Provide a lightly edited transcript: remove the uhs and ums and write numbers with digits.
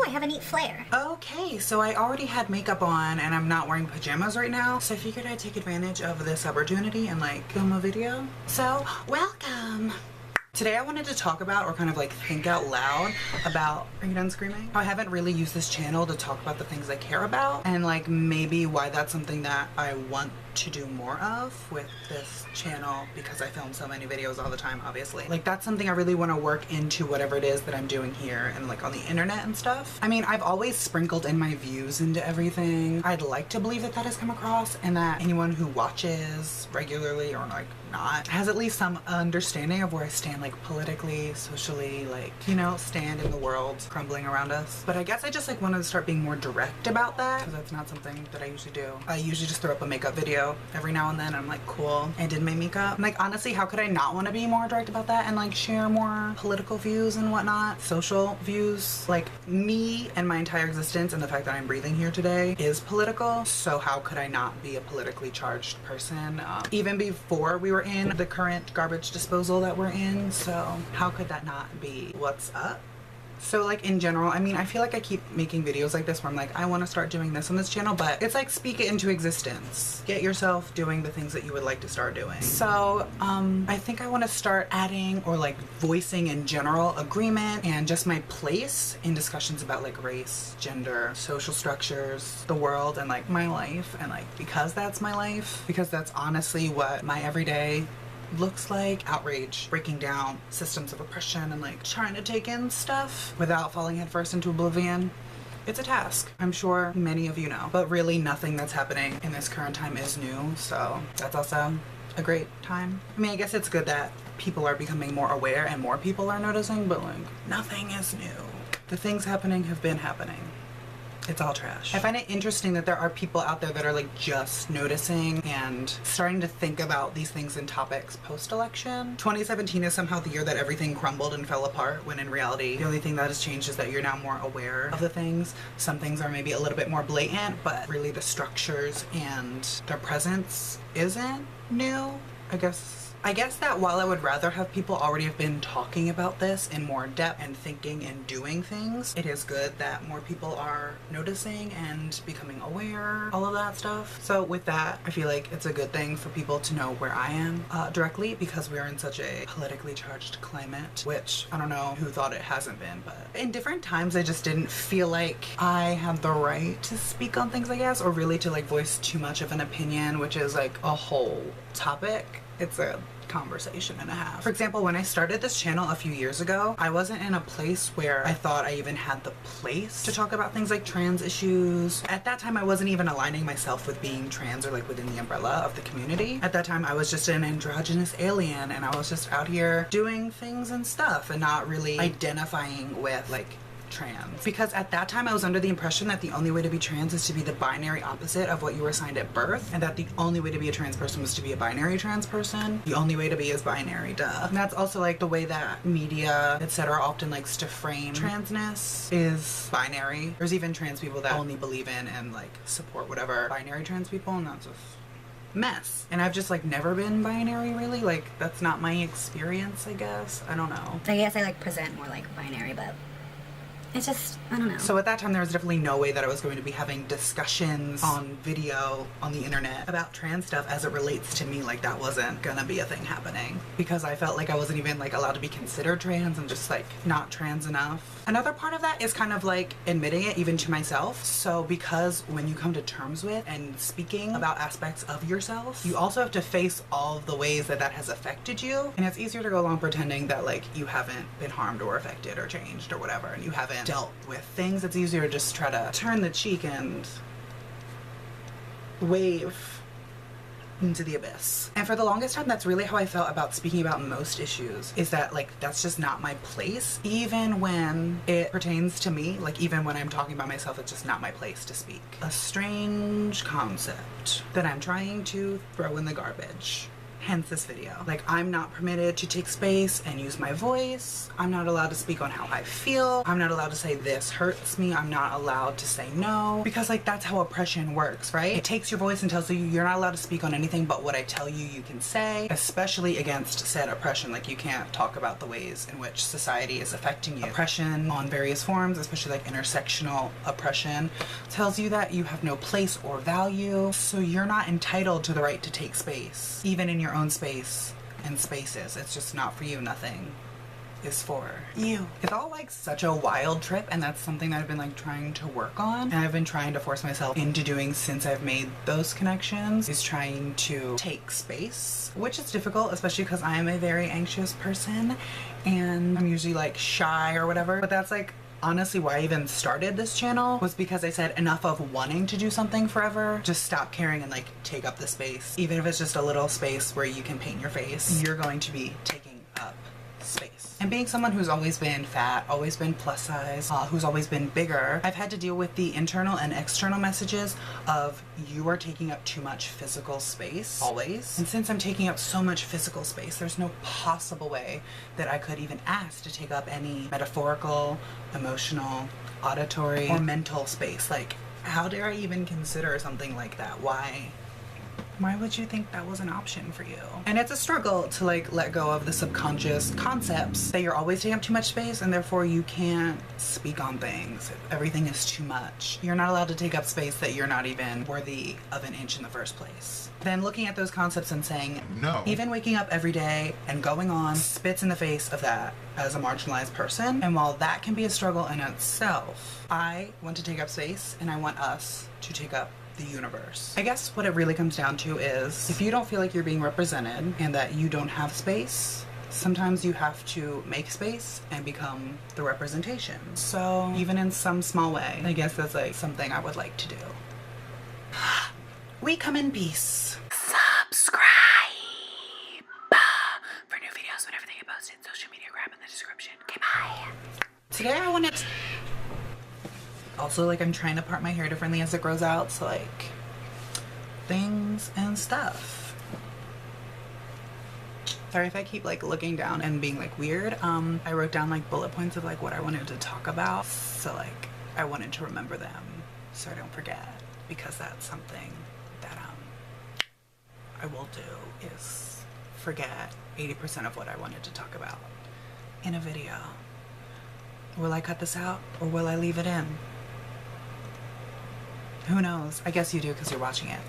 I have a neat flare. Okay, so I already had makeup on and I'm not wearing pajamas right now, so I figured I'd take advantage of this opportunity and like film a video. So, welcome! Today I wanted to talk about, or kind of like think out loud about, are you done screaming? I haven't really used this channel to talk about the things I care about, and like maybe why that's something that I want to do more of with this channel, because I film so many videos all the time, obviously. Like that's something I really want to work into whatever it is that I'm doing here and like on the internet and stuff. I mean, I've always sprinkled in my views into everything. I'd like to believe that that has come across, and that anyone who watches regularly or like not has at least some understanding of where I stand, like politically, socially, like, you know, stand in the world crumbling around us. But I guess I just like wanted to start being more direct about that, because that's not something that I usually do. I usually just throw up a makeup video every now and then. I'm like, cool, I did my makeup. And like, honestly, how could I not want to be more direct about that and like share more political views and whatnot, social views? Like, me and my entire existence and the fact that I'm breathing here today is political, so how could I not be a politically charged person? Even before we were in the current garbage disposal that we're in, so how could that not be what's up? So like in general, I mean, I feel like I keep making videos like this where I'm like, I want to start doing this on this channel, but it's like, speak it into existence. Get yourself doing the things that you would like to start doing. So I think I want to start adding, or like voicing in general, agreement and just my place in discussions about like race, gender, social structures, the world, and like my life. And like, because that's my life, because that's honestly what my everyday looks like. Outrage, breaking down systems of oppression, and like trying to take in stuff without falling headfirst into oblivion. It's a task, I'm sure many of you know, but really nothing that's happening in this current time is new, so that's also a great time. I mean, I guess it's good that people are becoming more aware and more people are noticing, but like, nothing is new. The things happening have been happening. It's all trash. I find it interesting that there are people out there that are like just noticing and starting to think about these things and topics post-election. 2017 is somehow the year that everything crumbled and fell apart, when in reality, the only thing that has changed is that you're now more aware of the things. Some things are maybe a little bit more blatant, but really the structures and their presence isn't new. I guess that while I would rather have people already have been talking about this in more depth and thinking and doing things, it is good that more people are noticing and becoming aware, all of that stuff. So with that, I feel like it's a good thing for people to know where I am directly, because we're in such a politically charged climate, which I don't know who thought it hasn't been, but in different times I just didn't feel like I had the right to speak on things, I guess, or really to like voice too much of an opinion, which is like a whole topic. It's a conversation and a half. For example, when I started this channel a few years ago, I wasn't in a place where I thought I even had the place to talk about things like trans issues. At that time, I wasn't even aligning myself with being trans or like within the umbrella of the community. At that time, I was just an androgynous alien, and I was just out here doing things and stuff and not really identifying with like trans, because at that time I was under the impression that the only way to be trans is to be the binary opposite of what you were assigned at birth, and that the only way to be a trans person was to be a binary trans person. The only way to be is binary, duh. And that's also like the way that media, etc., often likes to frame transness is binary. There's even trans people that only believe in and like support whatever binary trans people, and that's just mess. And I've just like never been binary, really. Like, that's not my experience, I guess. I don't know. I guess I like present more like binary, but it's just, I don't know. So at that time, there was definitely no way that I was going to be having discussions on video on the internet about trans stuff as it relates to me. Like, that wasn't gonna be a thing happening, because I felt like I wasn't even like allowed to be considered trans and just like not trans enough. Another part of that is kind of like admitting it even to myself. So because when you come to terms with and speaking about aspects of yourself, you also have to face all of the ways that that has affected you. And it's easier to go along pretending that like you haven't been harmed or affected or changed or whatever, and you haven't dealt with things. It's easier to just try to turn the cheek and wave into the abyss. And for the longest time, that's really how I felt about speaking about most issues, is that like that's just not my place. Even when it pertains to me, like even when I'm talking about myself, it's just not my place to speak. A strange concept that I'm trying to throw in the garbage. hence this video. Like, I'm not permitted to take space and use my voice. I'm not allowed to speak on how I feel. I'm not allowed to say this hurts me. I'm not allowed to say no, because like that's how oppression works, right? It takes your voice and tells you you're not allowed to speak on anything but what I tell you you can say, especially against said oppression. Like, you can't talk about the ways in which society is affecting you. Oppression on various forms, especially like intersectional oppression, tells you that you have no place or value, so you're not entitled to the right to take space, even in your own space and spaces. It's just not for you. Nothing is for you. It's all like such a wild trip, and that's something that I've been like trying to work on, and I've been trying to force myself into doing since I've made those connections, is trying to take space, which is difficult, especially because I am a very anxious person and I'm usually like shy or whatever. But that's like honestly why I even started this channel, was because I said enough of wanting to do something forever, just stop caring and like take up the space. Even if it's just a little space where you can paint your face, you're going to be taking up space. And being someone who's always been fat, always been plus size, who's always been bigger, I've had to deal with the internal and external messages of you are taking up too much physical space, always. And since I'm taking up so much physical space, there's no possible way that I could even ask to take up any metaphorical, emotional, auditory, or mental space. Like, how dare I even consider something like that? Why would you think that was an option for you? And it's a struggle to like let go of the subconscious concepts that you're always taking up too much space and therefore you can't speak on things. Everything is too much. You're not allowed to take up space that you're not even worthy of an inch in the first place. Then looking at those concepts and saying, no. Even waking up every day and going on spits in the face of that as a marginalized person. And while that can be a struggle in itself, I want to take up space and I want us to take up the universe. I guess what it really comes down to is, if you don't feel like you're being represented and that you don't have space, sometimes you have to make space and become the representation. So even in some small way, I guess that's like something I would like to do. We come in peace. Subscribe for new videos whenever they get posted. Social media, grab in the description. Okay, bye. Today I wanted to also, like, I'm trying to part my hair differently as it grows out, so like things and stuff. Sorry if I keep like looking down and being like weird. I wrote down like bullet points of like what I wanted to talk about, so like I wanted to remember them so I don't forget, because that's something that I will do, is forget 80% of what I wanted to talk about in a video. Will I cut this out or will I leave it in? Who knows? I guess you do because you're watching it.